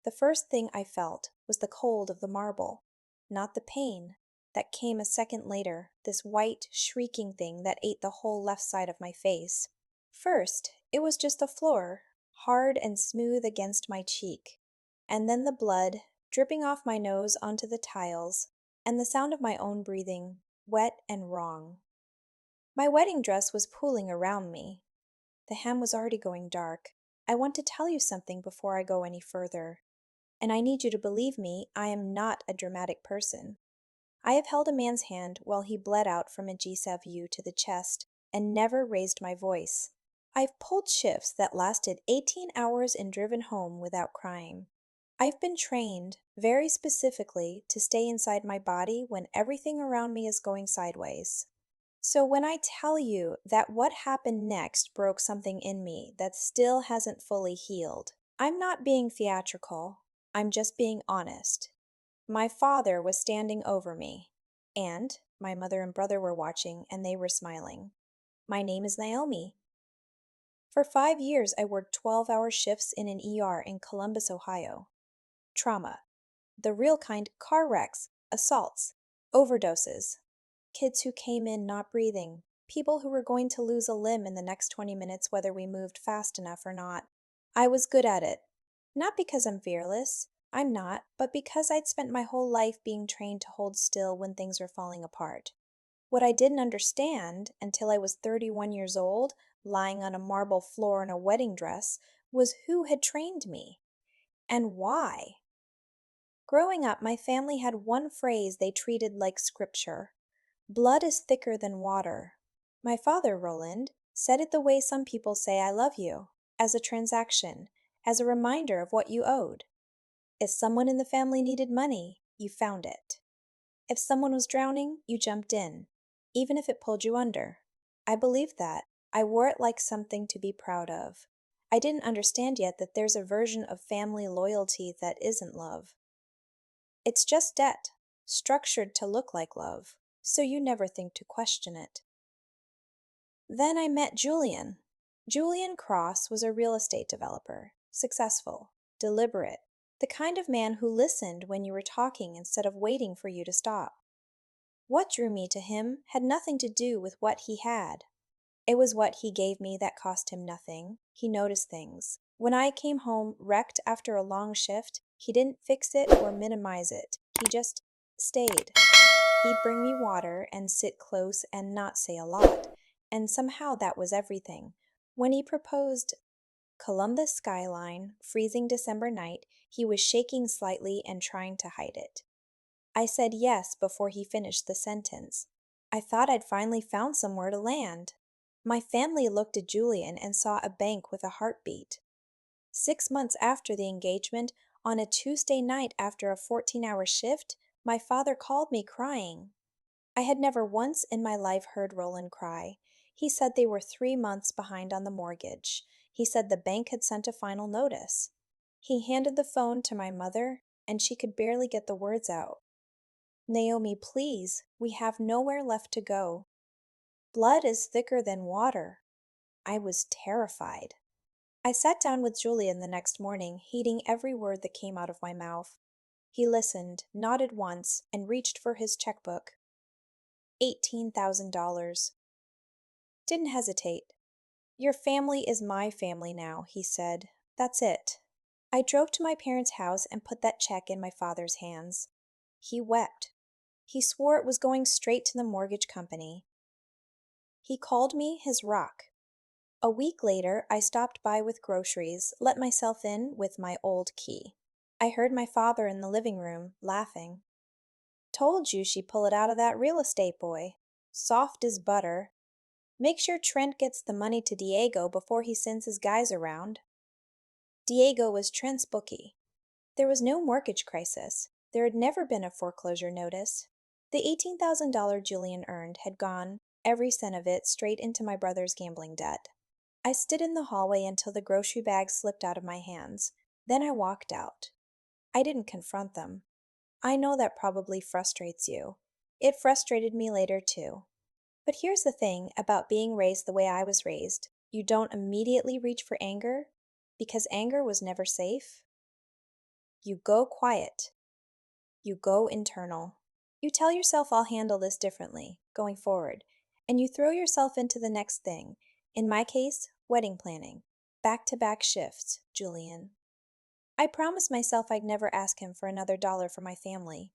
The first thing I felt was the cold of the marble, not the pain that came a second later, this white, shrieking thing that ate the whole left side of my face. First, it was just the floor, hard and smooth against my cheek, and then the blood dripping off my nose onto the tiles, and the sound of my own breathing, wet and wrong. My wedding dress was pooling around me. The hem was already going dark. I want to tell you something before I go any further. And I need you to believe me, I am not a dramatic person. I have held a man's hand while he bled out from a G-sev-U to the chest and never raised my voice. I've pulled shifts that lasted 18 hours and driven home without crying. I've been trained, very specifically, to stay inside my body when everything around me is going sideways. So when I tell you that what happened next broke something in me that still hasn't fully healed, I'm not being theatrical, I'm just being honest. My father was standing over me, and my mother and brother were watching and they were smiling. My name is Naomi. For 5 years, I worked 12-hour shifts in an ER in Columbus, Ohio. Trauma. The real kind: car wrecks, assaults, overdoses. Kids who came in not breathing. People who were going to lose a limb in the next 20 minutes whether we moved fast enough or not. I was good at it. Not because I'm fearless. I'm not, but because I'd spent my whole life being trained to hold still when things are falling apart. What I didn't understand until I was 31 years old, lying on a marble floor in a wedding dress, was who had trained me and why. Growing up, my family had one phrase they treated like scripture: blood is thicker than water. My father, Roland, said it the way some people say I love you, as a transaction, as a reminder of what you owed. If someone in the family needed money, you found it. If someone was drowning, you jumped in, even if it pulled you under. I believed that. I wore it like something to be proud of. I didn't understand yet that there's a version of family loyalty that isn't love. It's just debt, structured to look like love, so you never think to question it. Then I met Julian. Julian Cross was a real estate developer, successful, deliberate, the kind of man who listened when you were talking instead of waiting for you to stop. What drew me to him had nothing to do with what he had. It was what he gave me that cost him nothing. He noticed things. When I came home wrecked after a long shift, he didn't fix it or minimize it. He just stayed. He'd bring me water and sit close and not say a lot, and somehow that was everything. When he proposed Columbus skyline, freezing December night, he was shaking slightly and trying to hide it. I said yes before he finished the sentence. I thought I'd finally found somewhere to land. My family looked at Julian and saw a bank with a heartbeat. 6 months after the engagement, on a Tuesday night after a 14-hour shift, my father called me crying. I had never once in my life heard Roland cry. He said they were 3 months behind on the mortgage. He said the bank had sent a final notice. He handed the phone to my mother, and she could barely get the words out. Naomi, please, we have nowhere left to go. Blood is thicker than water. I was terrified. I sat down with Julian the next morning, heeding every word that came out of my mouth. He listened, nodded once, and reached for his checkbook. $18,000. Didn't hesitate. Your family is my family now, he said. That's it. I drove to my parents' house and put that check in my father's hands. He wept. He swore it was going straight to the mortgage company. He called me his rock. A week later, I stopped by with groceries, let myself in with my old key. I heard my father in the living room, laughing. Told you she'd pull it out of that real estate boy. Soft as butter. Make sure Trent gets the money to Diego before he sends his guys around. Diego was Trent's bookie. There was no mortgage crisis. There had never been a foreclosure notice. The $18,000 Julian earned had gone, every cent of it, straight into my brother's gambling debt. I stood in the hallway until the grocery bag slipped out of my hands. Then I walked out. I didn't confront them. I know that probably frustrates you. It frustrated me later too. But here's the thing about being raised the way I was raised. You don't immediately reach for anger, because anger was never safe. You go quiet. You go internal. You tell yourself I'll handle this differently, going forward, and you throw yourself into the next thing. In my case, wedding planning. Back-to-back shifts, Julian. I promised myself I'd never ask him for another dollar for my family.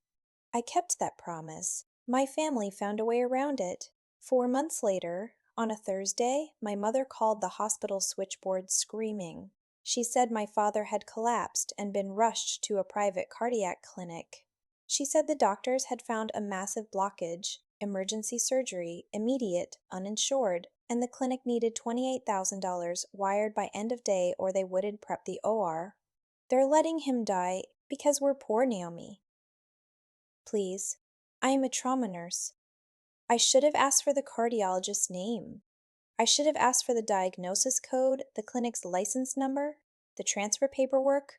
I kept that promise. My family found a way around it. 4 months later, on a Thursday, my mother called the hospital switchboard screaming. She said my father had collapsed and been rushed to a private cardiac clinic. She said the doctors had found a massive blockage, emergency surgery, immediate, uninsured, and the clinic needed $28,000 wired by end of day or they wouldn't prep the OR. They're letting him die because we're poor, Naomi. Please, I am a trauma nurse. I should have asked for the cardiologist's name. I should have asked for the diagnosis code, the clinic's license number, the transfer paperwork.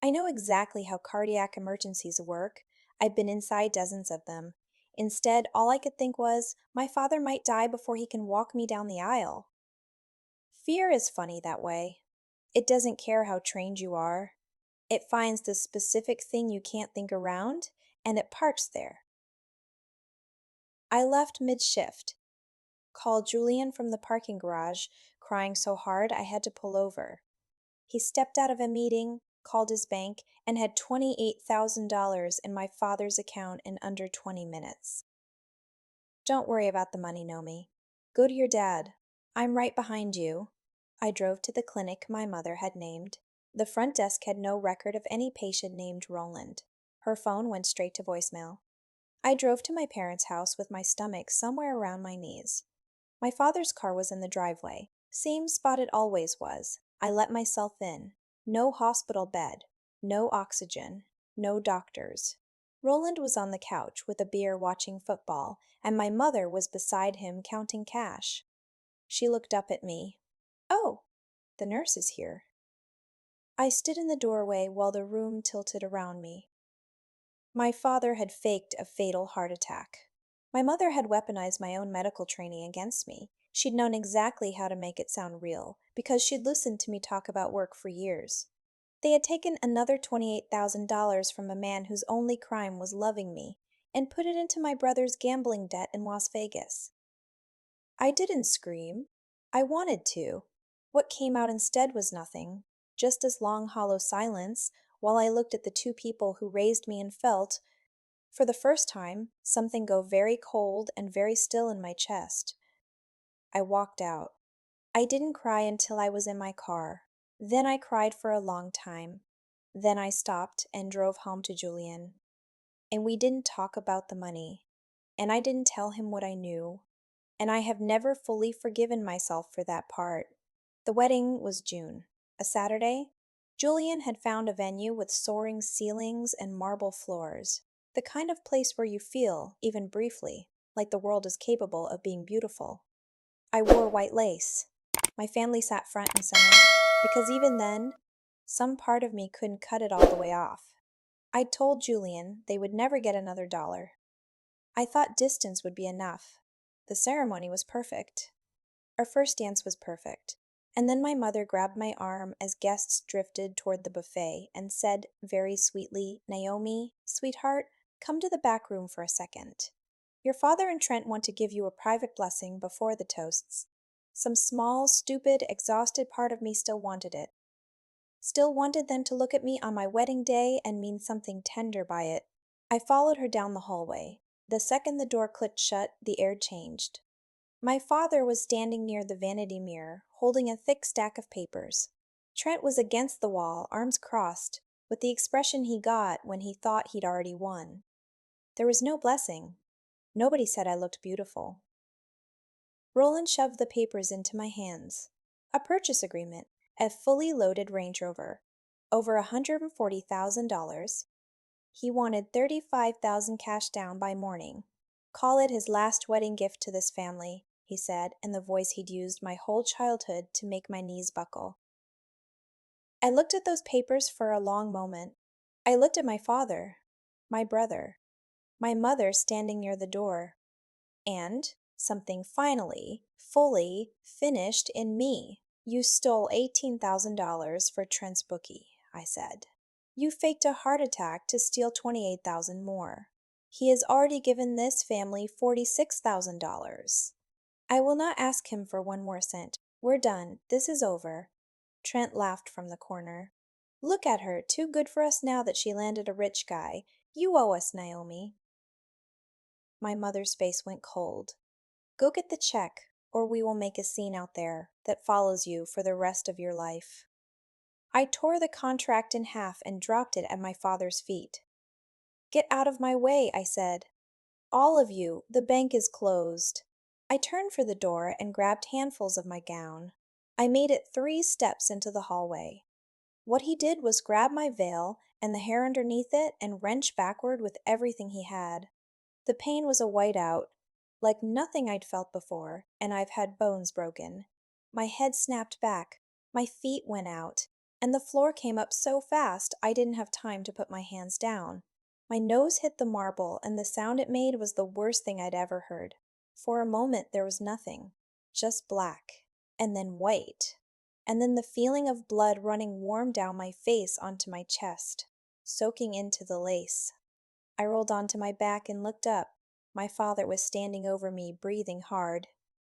I know exactly how cardiac emergencies work. I've been inside dozens of them. Instead, all I could think was, my father might die before he can walk me down the aisle. Fear is funny that way. It doesn't care how trained you are. It finds the specific thing you can't think around, and it parks there. I left mid-shift, called Julian from the parking garage, crying so hard I had to pull over. He stepped out of a meeting, called his bank, and had $28,000 in my father's account in under 20 minutes. Don't worry about the money, Nomi. Go to your dad. I'm right behind you. I drove to the clinic my mother had named. The front desk had no record of any patient named Roland. Her phone went straight to voicemail. I drove to my parents' house with my stomach somewhere around my knees. My father's car was in the driveway, same spot it always was. I let myself in. No hospital bed, no oxygen, no doctors. Roland was on the couch with a beer watching football, and my mother was beside him counting cash. She looked up at me. "Oh, the nurse is here." I stood in the doorway while the room tilted around me. My father had faked a fatal heart attack. My mother had weaponized my own medical training against me. She'd known exactly how to make it sound real, because she'd listened to me talk about work for years. They had taken another $28,000 from a man whose only crime was loving me, and put it into my brother's gambling debt in Las Vegas. I didn't scream. I wanted to. What came out instead was nothing, just as long, hollow silence, while I looked at the two people who raised me and felt, for the first time, something go very cold and very still in my chest. I walked out. I didn't cry until I was in my car. Then I cried for a long time. Then I stopped and drove home to Julian. And we didn't talk about the money. And I didn't tell him what I knew. And I have never fully forgiven myself for that part. The wedding was June, a Saturday. Julian had found a venue with soaring ceilings and marble floors, the kind of place where you feel, even briefly, like the world is capable of being beautiful. I wore white lace. My family sat front and center, because even then, some part of me couldn't cut it all the way off. I'd told Julian they would never get another dollar. I thought distance would be enough. The ceremony was perfect. Our first dance was perfect. And then my mother grabbed my arm as guests drifted toward the buffet and said very sweetly, "Naomi, sweetheart, come to the back room for a second. Your father and Trent want to give you a private blessing before the toasts." Some small, stupid, exhausted part of me still wanted it. Still wanted them to look at me on my wedding day and mean something tender by it. I followed her down the hallway. The second the door clicked shut, the air changed. My father was standing near the vanity mirror, holding a thick stack of papers. Trent was against the wall, arms crossed, with the expression he got when he thought he'd already won. There was no blessing. Nobody said I looked beautiful. Roland shoved the papers into my hands. A purchase agreement, a fully loaded Range Rover, over $140,000. He wanted $35,000 cash down by morning. "Call it his last wedding gift to this family," he said, in the voice he'd used my whole childhood to make my knees buckle. I looked at those papers for a long moment. I looked at my father, my brother, my mother standing near the door, and something finally, fully, finished in me. "You stole $18,000 for Trent's bookie," I said. You faked a heart attack to steal 28,000 more. He has already given this family $46,000. I will not ask him for one more cent. We're done. This is over. Trent laughed from the corner. Look at her, too good for us now that she landed a rich guy. You owe us, Naomi. My mother's face went cold. Go get the check, or we will make a scene out there that follows you for the rest of your life. I tore the contract in half and dropped it at my father's feet. Get out of my way, I said. All of you, the bank is closed. I turned for the door and grabbed handfuls of my gown. I made it 3 steps into the hallway. What he did was grab my veil and the hair underneath it and wrench backward with everything he had. The pain was a whiteout, like nothing I'd felt before, and I've had bones broken. My head snapped back, my feet went out, and the floor came up so fast I didn't have time to put my hands down. My nose hit the marble, and the sound it made was the worst thing I'd ever heard. For a moment there was nothing, just black, and then white, and then the feeling of blood running warm down my face onto my chest, soaking into the lace. I rolled onto my back and looked up. My father was standing over me, breathing hard.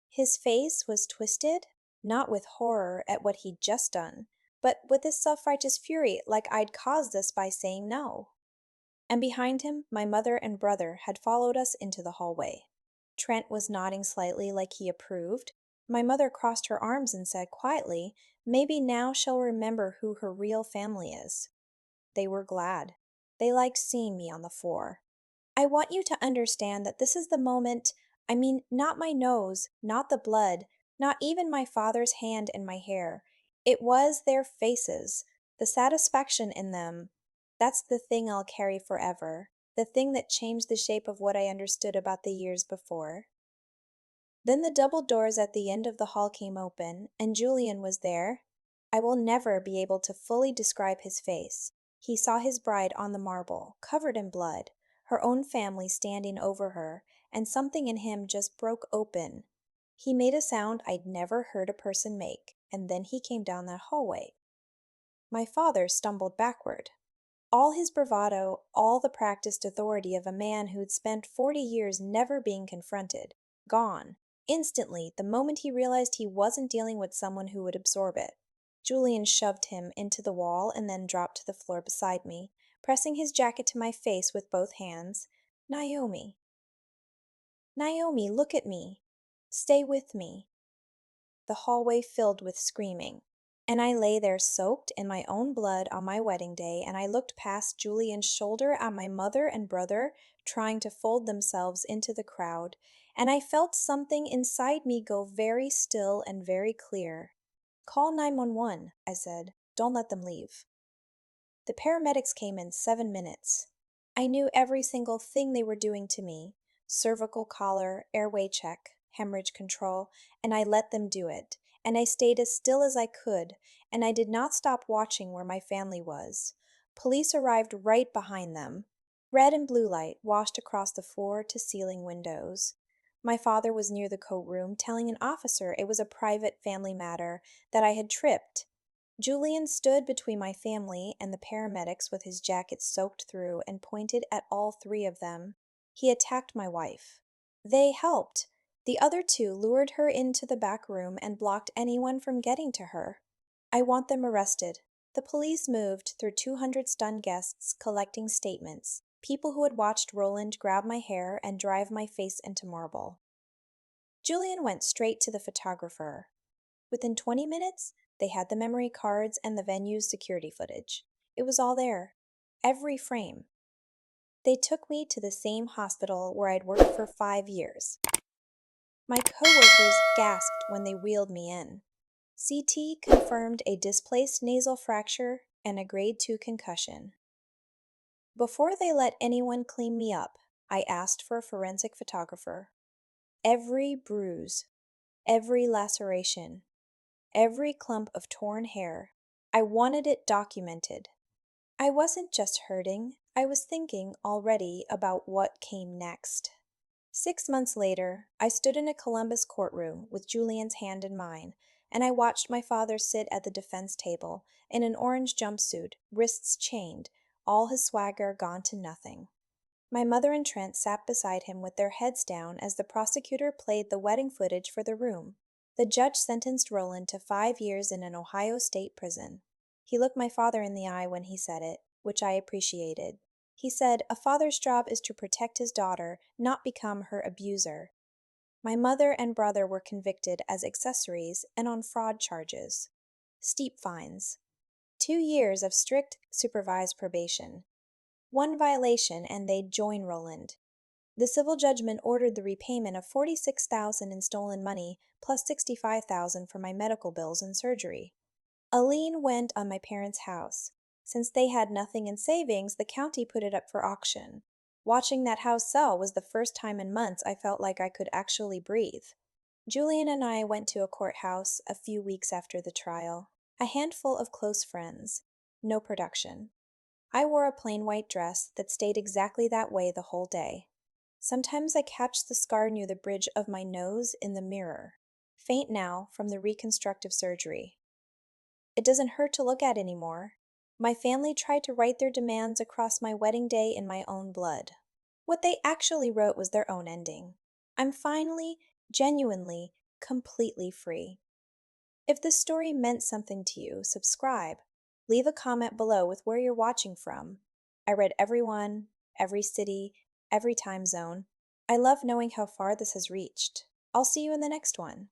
His face was twisted, not with horror at what he'd just done, but with a self-righteous fury like I'd caused this by saying no. And behind him, my mother and brother had followed us into the hallway. Trent was nodding slightly like he approved. My mother crossed her arms and said quietly, "Maybe now she'll remember who her real family is." They were glad. They liked seeing me on the floor. I want you to understand that this is the moment, I mean, not my nose, not the blood, not even my father's hand in my hair. It was their faces, the satisfaction in them. That's the thing I'll carry forever, the thing that changed the shape of what I understood about the years before. Then the double doors at the end of the hall came open, and Julian was there. I will never be able to fully describe his face. He saw his bride on the marble, covered in blood, her own family standing over her, and something in him just broke open. He made a sound I'd never heard a person make, and then he came down that hallway. My father stumbled backward. All his bravado, all the practiced authority of a man who'd spent 40 years never being confronted, gone, instantly, the moment he realized he wasn't dealing with someone who would absorb it. Julian shoved him into the wall and then dropped to the floor beside me, pressing his jacket to my face with both hands. Naomi. Naomi, look at me. Stay with me. The hallway filled with screaming, and I lay there soaked in my own blood on my wedding day, and I looked past Julian's shoulder at my mother and brother trying to fold themselves into the crowd, and I felt something inside me go very still and very clear. Call 911, I said. Don't let them leave. The paramedics came in 7 minutes. I knew every single thing they were doing to me. Cervical collar, airway check, hemorrhage control, and I let them do it. And I stayed as still as I could, and I did not stop watching where my family was. Police arrived right behind them. Red and blue light washed across the floor-to-ceiling windows. My father was near the courtroom, telling an officer it was a private family matter, that I had tripped. Julian stood between my family and the paramedics with his jacket soaked through and pointed at all 3 of them. He attacked my wife. They helped. The other 2 lured her into the back room and blocked anyone from getting to her. I want them arrested. The police moved through 200 stunned guests collecting statements, people who had watched Roland grab my hair and drive my face into marble. Julian went straight to the photographer. Within 20 minutes, they had the memory cards and the venue's security footage. It was all there. Every frame. They took me to the same hospital where I'd worked for 5 years. My coworkers gasped when they wheeled me in. CT confirmed a displaced nasal fracture and a grade 2 concussion. Before they let anyone clean me up, I asked for a forensic photographer. Every bruise, every laceration, every clump of torn hair, I wanted it documented. I wasn't just hurting, I was thinking already about what came next. 6 months later, I stood in a Columbus courtroom with Julian's hand in mine, and I watched my father sit at the defense table in an orange jumpsuit, wrists chained, all his swagger gone to nothing. My mother and Trent sat beside him with their heads down as the prosecutor played the wedding footage for the room. The judge sentenced Roland to 5 years in an Ohio state prison. He looked my father in the eye when he said it, which I appreciated. He said, "A father's job is to protect his daughter, not become her abuser." My mother and brother were convicted as accessories and on fraud charges. Steep fines. 2 years of strict supervised probation. One violation and they'd join Roland. The civil judgment ordered the repayment of $46,000 in stolen money plus $65,000 for my medical bills and surgery. A lien went on my parents' house. Since they had nothing in savings, the county put it up for auction. Watching that house sell was the first time in months I felt like I could actually breathe. Julian and I went to a courthouse a few weeks after the trial. A handful of close friends. No production. I wore a plain white dress that stayed exactly that way the whole day. Sometimes I catch the scar near the bridge of my nose in the mirror. Faint now from the reconstructive surgery. It doesn't hurt to look at anymore. My family tried to write their demands across my wedding day in my own blood. What they actually wrote was their own ending. I'm finally, genuinely, completely free. If this story meant something to you, subscribe. Leave a comment below with where you're watching from. I read everyone, every city, every time zone. I love knowing how far this has reached. I'll see you in the next one.